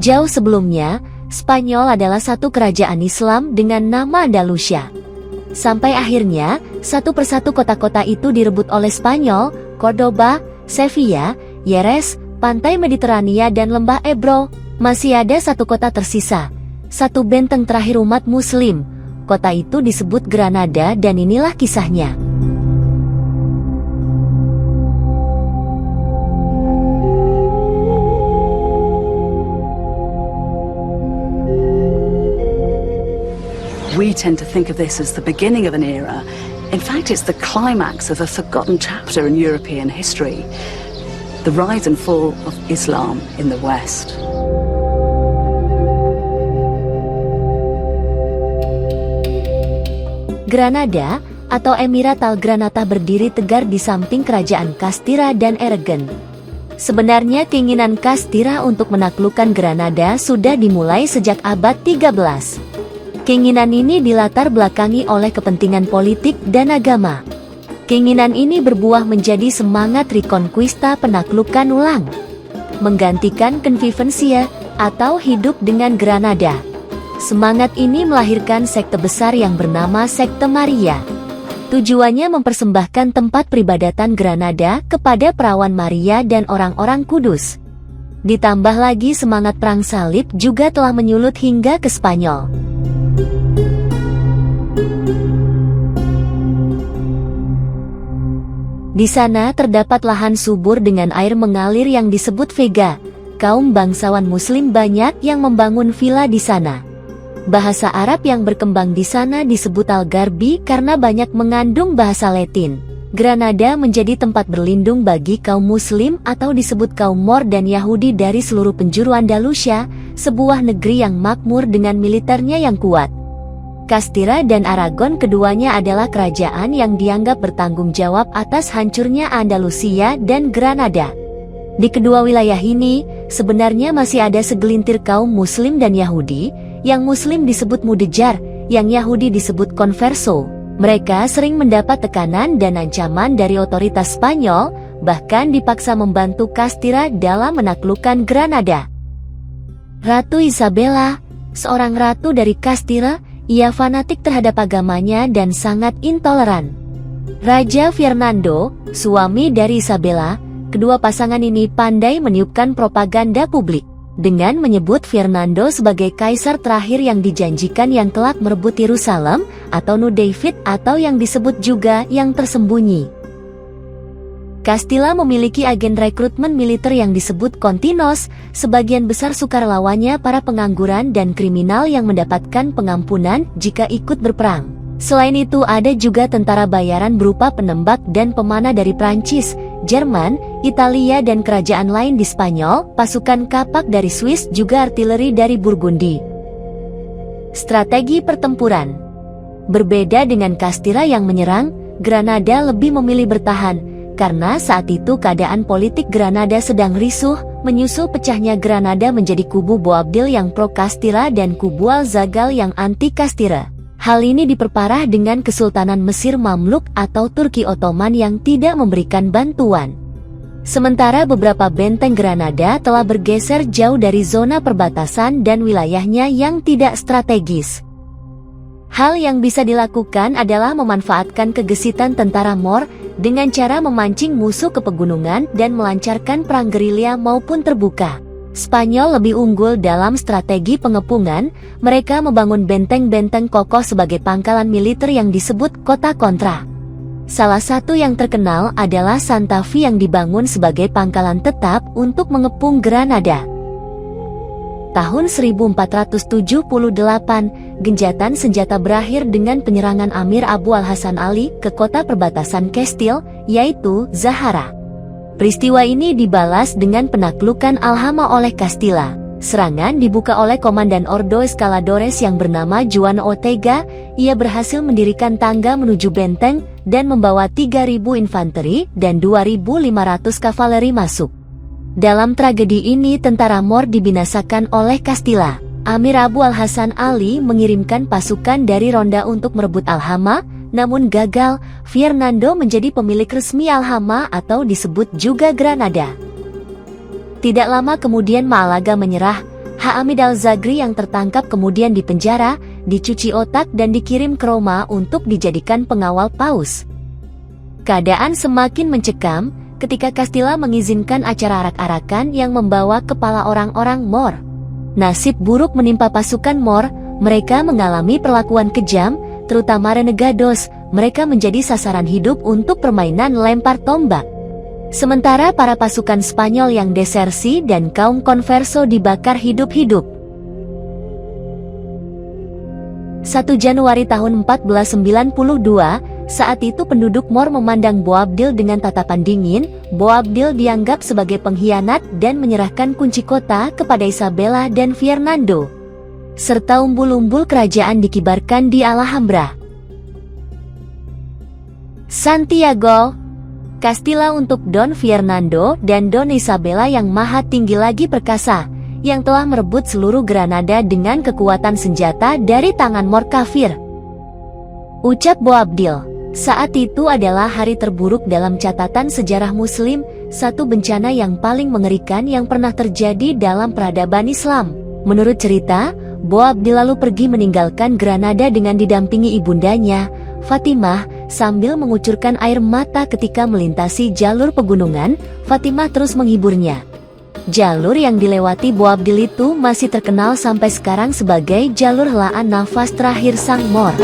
Jauh sebelumnya, Spanyol adalah satu kerajaan Islam dengan nama Andalusia. Sampai akhirnya, satu persatu kota-kota itu direbut oleh Spanyol, Cordoba, Sevilla, Jerez, pantai Mediterania dan lembah Ebro. Masih ada satu kota tersisa, satu benteng terakhir umat Muslim. Kota itu disebut Granada dan inilah kisahnya. We tend to think of this as the beginning of an era. In fact, it's the climax of a forgotten chapter in European history. The rise and fall of Islam in the West. Granada, atau Emirat Al-Granata berdiri tegar di samping kerajaan Castilla dan Aragon. Sebenarnya keinginan Castilla untuk menaklukkan Granada sudah dimulai sejak abad 13. Keinginan ini dilatar belakangi oleh kepentingan politik dan agama. Keinginan ini berbuah menjadi semangat Reconquista, penaklukan ulang, menggantikan Convivencia atau hidup dengan Granada. Semangat ini melahirkan sekte besar yang bernama Sekte Maria. Tujuannya mempersembahkan tempat peribadatan Granada kepada perawan Maria dan orang-orang kudus. Ditambah lagi semangat perang salib juga telah menyulut hingga ke Spanyol. Di sana terdapat lahan subur dengan air mengalir yang disebut Vega. Kaum bangsawan Muslim banyak yang membangun villa di sana. Bahasa Arab yang berkembang di sana disebut Al-Gharbi karena banyak mengandung bahasa Latin. Granada menjadi tempat berlindung bagi kaum Muslim atau disebut kaum Moor dan Yahudi dari seluruh penjuru Andalusia, sebuah negeri yang makmur dengan militernya yang kuat. Castilla dan Aragon keduanya adalah kerajaan yang dianggap bertanggung jawab atas hancurnya Andalusia dan Granada. Di kedua wilayah ini, sebenarnya masih ada segelintir kaum Muslim dan Yahudi. Yang Muslim disebut Mudejar, yang Yahudi disebut Converso. Mereka sering mendapat tekanan dan ancaman dari otoritas Spanyol, bahkan dipaksa membantu Castilla dalam menaklukkan Granada. Ratu Isabella, seorang ratu dari Castilla, ia fanatik terhadap agamanya dan sangat intoleran. Raja Fernando, suami dari Isabella, kedua pasangan ini pandai meniupkan propaganda publik dengan menyebut Fernando sebagai kaisar terakhir yang dijanjikan yang kelak merebut Yerusalem, atau New David, atau yang disebut juga yang tersembunyi. Castilla memiliki agen rekrutmen militer yang disebut Continos, sebagian besar sukarelawannya para pengangguran dan kriminal yang mendapatkan pengampunan jika ikut berperang. Selain itu ada juga tentara bayaran berupa penembak dan pemanah dari Prancis, Jerman, Italia dan kerajaan lain di Spanyol, pasukan kapak dari Swiss juga artileri dari Burgundi. Strategi pertempuran. Berbeda dengan Castilla yang menyerang, Granada lebih memilih bertahan, karena saat itu keadaan politik Granada sedang risuh, menyusul pecahnya Granada menjadi kubu Boabdil yang pro Castilla dan kubu Al-Zagal yang anti Castilla. Hal ini diperparah dengan Kesultanan Mesir Mamluk atau Turki Ottoman yang tidak memberikan bantuan. Sementara beberapa benteng Granada telah bergeser jauh dari zona perbatasan dan wilayahnya yang tidak strategis. Hal yang bisa dilakukan adalah memanfaatkan kegesitan tentara Moor dengan cara memancing musuh ke pegunungan dan melancarkan perang gerilya maupun terbuka. Spanyol lebih unggul dalam strategi pengepungan, mereka membangun benteng-benteng kokoh sebagai pangkalan militer yang disebut kota kontra. Salah satu yang terkenal adalah Santa Fe yang dibangun sebagai pangkalan tetap untuk mengepung Granada. Tahun 1478, genjatan senjata berakhir dengan penyerangan Amir Abu Al-Hasan Ali ke kota perbatasan Castile, yaitu Zahara. Peristiwa ini dibalas dengan penaklukan Alhama oleh Castilla. Serangan dibuka oleh komandan Ordo Escaladores yang bernama Juan Ortega. Ia berhasil mendirikan tangga menuju benteng dan membawa 3.000 infanteri dan 2.500 kavaleri masuk. Dalam tragedi ini tentara Moor dibinasakan oleh Castilla. Amir Abu Al-Hasan Ali mengirimkan pasukan dari Ronda untuk merebut Alhama, namun gagal. Fernando menjadi pemilik resmi Alhama atau disebut juga Granada. Tidak lama kemudian Málaga menyerah. Hamid al-Zagri yang tertangkap kemudian dipenjara, dicuci otak dan dikirim ke Roma untuk dijadikan pengawal paus. Keadaan semakin mencekam ketika Castilla mengizinkan acara arak-arakan yang membawa kepala orang-orang Moor. Nasib buruk menimpa pasukan Moor, mereka mengalami perlakuan kejam, terutama renegados, mereka menjadi sasaran hidup untuk permainan lempar tombak. Sementara para pasukan Spanyol yang desersi dan kaum konverso dibakar hidup-hidup. 1 Januari tahun 1492, saat itu penduduk Moor memandang Boabdil dengan tatapan dingin. Boabdil dianggap sebagai pengkhianat dan menyerahkan kunci kota kepada Isabella dan Fernando. Serta umbul-umbul kerajaan dikibarkan di Alhambra. Santiago, Castilla untuk Don Fernando dan Don Isabella yang maha tinggi lagi perkasa, yang telah merebut seluruh Granada dengan kekuatan senjata dari tangan Moor kafir. Ucap Boabdil, saat itu adalah hari terburuk dalam catatan sejarah Muslim, satu bencana yang paling mengerikan yang pernah terjadi dalam peradaban Islam. Menurut cerita, Boabdil lalu pergi meninggalkan Granada dengan didampingi ibundanya, Fatimah, sambil mengucurkan air mata ketika melintasi jalur pegunungan. Fatimah terus menghiburnya. Jalur yang dilewati Boabdil itu masih terkenal sampai sekarang sebagai jalur helaan nafas terakhir sang Moor.